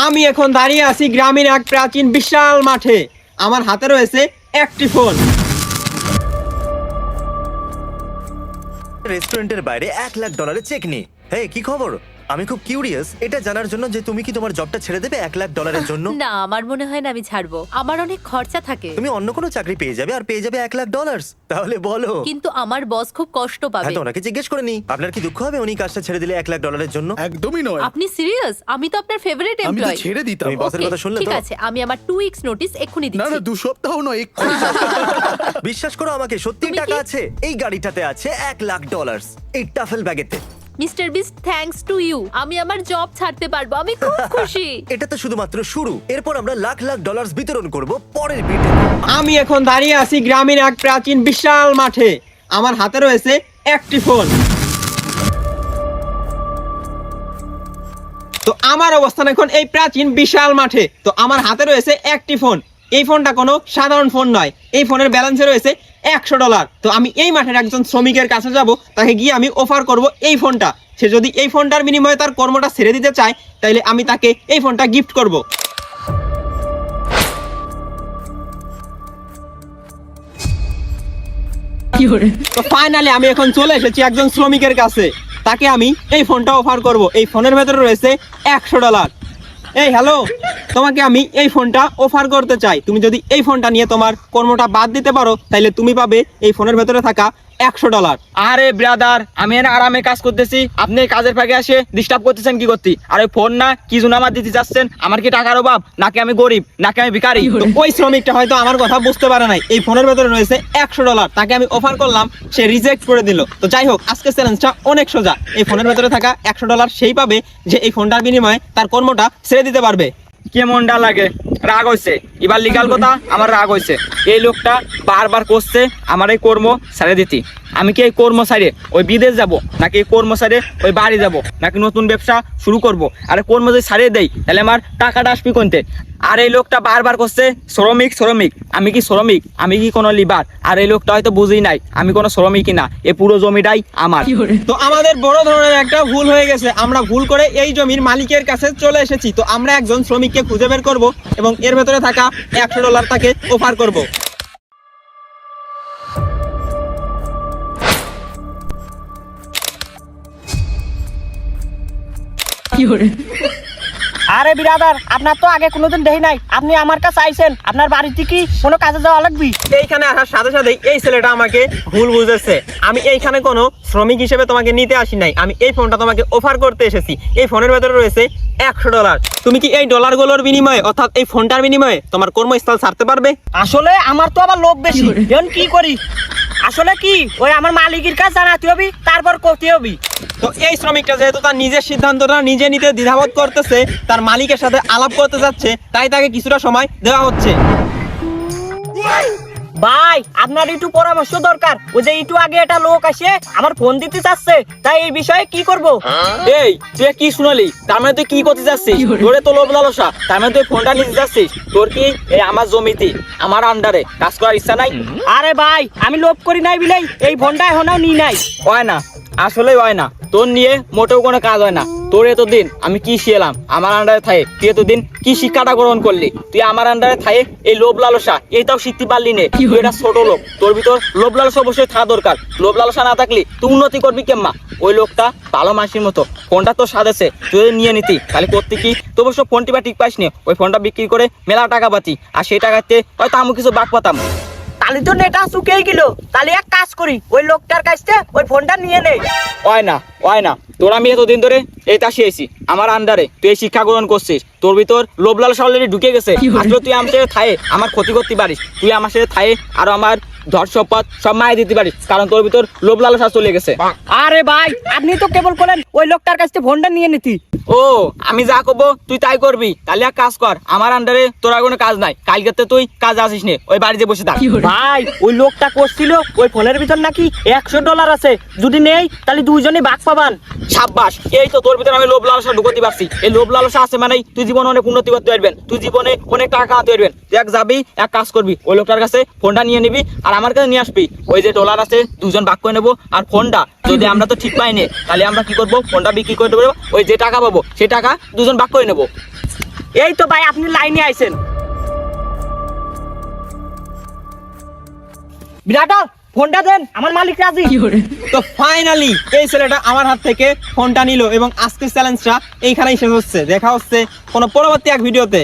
আমি এখন দাঁড়িয়ে আছি গ্রামীণ এক প্রাচীন বিশাল মাঠে। আমার হাতে রয়েছে একটি ফোন। রেস্টুরেন্টের বাইরে $1,00,000 চেক নি। হে, কি খবর? আমি খুব কিউরিয়াস এটা জানার জন্য যে তুমি কি তোমার জবটা ছেড়ে দেবে $1,00,000 জন্য। না, আমার মনে হয় না আমি ছাড়বো। আমার অনেক খরচা থাকে। তুমি অন্য কোনো চাকরি পেয়ে যাবে আর পেয়ে যাবে $1,00,000। তাহলে বলো। কিন্তু আমার বস খুব কষ্ট হ্যাঁ, পাবে। তো ওনাকে জিজ্ঞেস করে নি আপনার কি দুঃখ হবে উনি কাজটা ছেড়ে দিলে $1,00,000 জন্য। একদমই নয়। আপনি সিরিয়াস? আমি তো আপনার ফেভারিট আমি তো এমপ্লয়ি। ছেড়ে দিতাম। তুমি বসের কথা শুনলে ঠিক তো? আছে, আমি আমার 2 উইকস নোটিস এক্ষুনি না দিচ্ছি। না 2 সপ্তাহ নয়, এক্ষুনি। বিশ্বাস করো আমাকে, সত্যি তুমি টাকা কি- আছে। এই গাড়িটাতে আছে $1,00,000 এই টাফেল ব্যাগেতে। Mister Beast, thanks to you আমি আমার জব ছাড়তে পারবো। আমি খুব খুশি। এটা তো শুধুমাত্র শুরু, এরপর আমরা লাখ লাখ ডলার বিতরণ করব পরের বিটে। আমি এখন দাঁড়িয়ে আছি গ্রামীণ এক প্রাচীন বিশাল মাঠে। আমার হাতে রয়েছে একটি ফোন। তো আমার অবস্থান এখন এই প্রাচীন বিশাল মাঠে। তো আমার হাতে রয়েছে একটি ফোন। এই ফোনটা কোনো সাধারণ ফোন নয়। এই ফোনের ব্যালেন্সে রয়েছে $100। তো আমি এই মাঠের একজন শ্রমিকের কাছে যাব, তাকে গিয়ে আমি অফার করব এই ফোনটা। সে যদি এই ফোনটার বিনিময়ে তার কর্মটা ছেড়ে দিতে চায়, তাহলে আমি তাকে এই ফোনটা গিফট করব। তো ফাইনালি আমি এখন চলে এসেছি একজন শ্রমিকের কাছে। তাকে আমি এই ফোনটা অফার করব। এই ফোনের ভেতরে রয়েছে $100। এই হ্যালো, তোমাকে আমি এই ফোনটা অফার করতে চাই। তুমি যদি এই ফোনটা নিয়ে তোমার কর্মটা বাদ দিতে পারো, তাহলে তুমি পাবে এই ফোনের ভেতরে থাকা $100। আরে ব্রাদার, আমি এর আরামে কাজ করতেছি, আপনি এই কাজের ফাঁকে এসে ডিস্টার্ব করতেছেন কি করতে? আর ওই ফোন না কি জন্য আমার দিতে যাচ্ছেন? আমার কি টাকার অভাব, নাকি আমি গরিব, নাকি আমি ভিখারি? তো ওই শ্রমিকটা হয়তো আমার কথা বুঝতে পারে নাই। এই ফোনের ভেতরে রয়েছে $100, তাকে আমি অফার করলাম, সে রিজেক্ট করে দিল। তো যাই হোক, আজকে চ্যালেঞ্জটা অনেক সোজা। এই ফোনের ভেতরে থাকা $100 সেই পাবে যে এই ফোনটার বিনিময়ে তার কর্মটা ছেড়ে দিতে পারবে। কেমনটা লাগে? রাগ হয়েছে, এবার লিগাল কথা আমার রাগ হয়েছে। এই লোকটা বারবার করছে আমার এই কর্ম ছেড়ে দিতে। আমি কি এই কর্ম ছাড়ে ওই বিদেশ যাব, নাকি এই কর্ম ছাড়ে ওই বাড়ি যাব, নাকি নতুন ব্যবসা শুরু করব? আরে কর্ম যদি ছাড়িয়ে দেয় তাহলে আমার টাকাটা আসবে কোনতে? আর এই লোকটা বারবার করছে শ্রমিক শ্রমিক। আমি কি শ্রমিক? আমি কি কোনো লিবার? আর এই লোকটা হয়তো বুঝেই নাই আমি কোনো শ্রমিকই না, এই পুরো জমিটাই আমার। তো আমাদের বড় ধরনের একটা ভুল হয়ে গেছে। আমরা ভুল করে এই জমির মালিকের কাছে চলে এসেছি। তো আমরা একজন শ্রমিককে খুঁজে বের করব এবং এর ভেতরে থাকা $100 তাকে অফার করব। আরে বিরাদার, আপনার তো আগে কোনোদিন দেখি নাই, আপনি আমার কাছে আইছেন, আপনার বাড়িতে কি কোনো কাজে যাওয়া লাগবে? এইখানে আসার সাথে সাথে এই ছেলেটা আমাকে ভুল বুঝেছে। আমি এইখানে কোনো শ্রমিক হিসেবে তোমাকে নিতে আসি নাই। আমি এই ফোনটা তোমাকে অফার করতে এসেছি। এই ফোনের ভেতরে রয়েছে $100। তুমি কি এই ডলারগুলোর বিনিময়ে, অর্থাৎ এই ফোনটার বিনিময়ে তোমার কর্মস্থল ছাড়তে পারবে? আসলে আমার তো আবার লোভ বেশি, এখন কি করি? আসলে কি ওই আমার মালিকের কাছে জানাতে হবে, তারপর করতে হবে। তো এই শ্রমিকটা যেহেতু তার নিজের সিদ্ধান্তটা নিজে নিতে দ্বিধাবোধ করতেছে, তার মালিকের সাথে আলাপ করতে যাচ্ছে, তাই তাকে কিছুটা সময় দেওয়া হচ্ছে। ভাই, আপনার একটু পরামর্শ দরকার। ওই যে একটু আগে একটা লোক আসে আমার ফোন দিতে চাচ্ছে, তাই এই বিষয়ে কি করব? এই তুই কি শুনালি? তার মানে তুই কি করতে যাচ্ছিস? তোরে তো লোভ লালসা, তার মানে তুই ফোনটা নিতে যাচ্ছিস? তোর কি এই আমার জমিতে আমার আন্ডারে কাজ করার ইচ্ছা নাই? আরে ভাই, আমি লোভ করি নাই বিলাই এই ফোনটা এখনো নি নাই। হয় না, আসলেই হয় না। তোর নিয়ে মোটেও কোনো কাজ হয় না। তোর এতদিন আমি কি শিখলাম আমার আন্ডারে থাকে? তুই এতদিন কি শিক্ষাটা গ্রহণ করলি? তুই আমার আন্ডারে থাকে এই লোভ লালসা এইটাও শিখতে পারলি নে। তুই এটা ছোট লোক, তোর ভিতর লোভ লালসা অবশ্যই থাকা দরকার। লোভ লালসা না থাকলে তুই উন্নতি করবি কেমা? ওই লোকটা ভালো মানুষের মতো ফোনটা তোর সাজেছে, তুই যদি নিয়ে নিতি তাহলে করতে কি? তো অবশ্য ফোনটি বা ঠিক পাইস নি, ওই ফোনটা বিক্রি করে মেলা টাকা পাতি, আর সেই টাকাতে হয়তো আমি কিছু বাক পাতাম। তাহলে তো নেটা শুকিয়ে গেল। তাহলে এক কাজ করি, ওই লোকটার কাছ থেকে ওই ফোনটা নিয়ে নেই। হয় না, হয় না। তোর আমি এতদিন ধরে এইটা শিখেছি আমার আন্ডারে, তুই এই শিক্ষা গ্রহণ করছিস, তোর ভিতর লোভ লালসা অলরেডি ঢুকে গেছে। আসলে তুই আমার সাথে থায়ে আমার ক্ষতি করতে পারিস, তুই আমার সাথে থায়ে আর আমার ধর সম্পদ সব মায়ে দিতে পারিস, কারণ তোর ভিতর লোভ লালসা চলে গেছে। আরে ভাই, আপনি তো কেবল বলেন ওই লোকটার কাছ থেকে ফোনটা নিয়ে নিতি। ও, আমি যা করবো তুই তাই করবি? তাহলে এক কাজ কর, আমার আন্ডারে তোর আর কোনো কাজ নাই, কালকে তুই কাজ আসিস নে, ওই বাড়িতে বসে থাক। ভাই, ওই লোকটা করছিল ওই ফোনের ভিতর নাকি $100 আছে, যদি নেই তাহলে দুইজনে ভাগ পাবান। সাব্বাস, এই তো তোর ভিতরে আমি লোভ লালসা ঢুকতে পারছি। এই লোভ লালসা আছে মানে তুই জীবনে অনেক উন্নতি করতে পারবেন, তুই জীবনে অনেক টাকা আনতে পারবেন। তুই এক যাবি, এক কাজ করবি, ওই লোকটার কাছে ফোনটা নিয়ে নিবি আর আমার কাছে নিয়ে আসবি। ওই যে ডলার আছে দুজন ভাগ করে নেবো, আর ফোনটা যদি আমরা তো ঠিক পাইনি তাহলে আমরা কি করবো? ফোনটা বিক্রি করে দেবো, ওই যে টাকা পাবো সেই টাকা দুজন ভাগ করে নেবো। এই তো ভাই আপনি লাইনে আইছেন। বিরাটল ফোনটা দেন, আমার মালিক রাজি। তো ফাইনালি এই ছেলেটা আমার হাত থেকে ফোনটা নিল এবং আজকের চ্যালেঞ্জটা এইখানেই শেষ হচ্ছে। দেখা হচ্ছে কোনো পরবর্তী এক ভিডিওতে।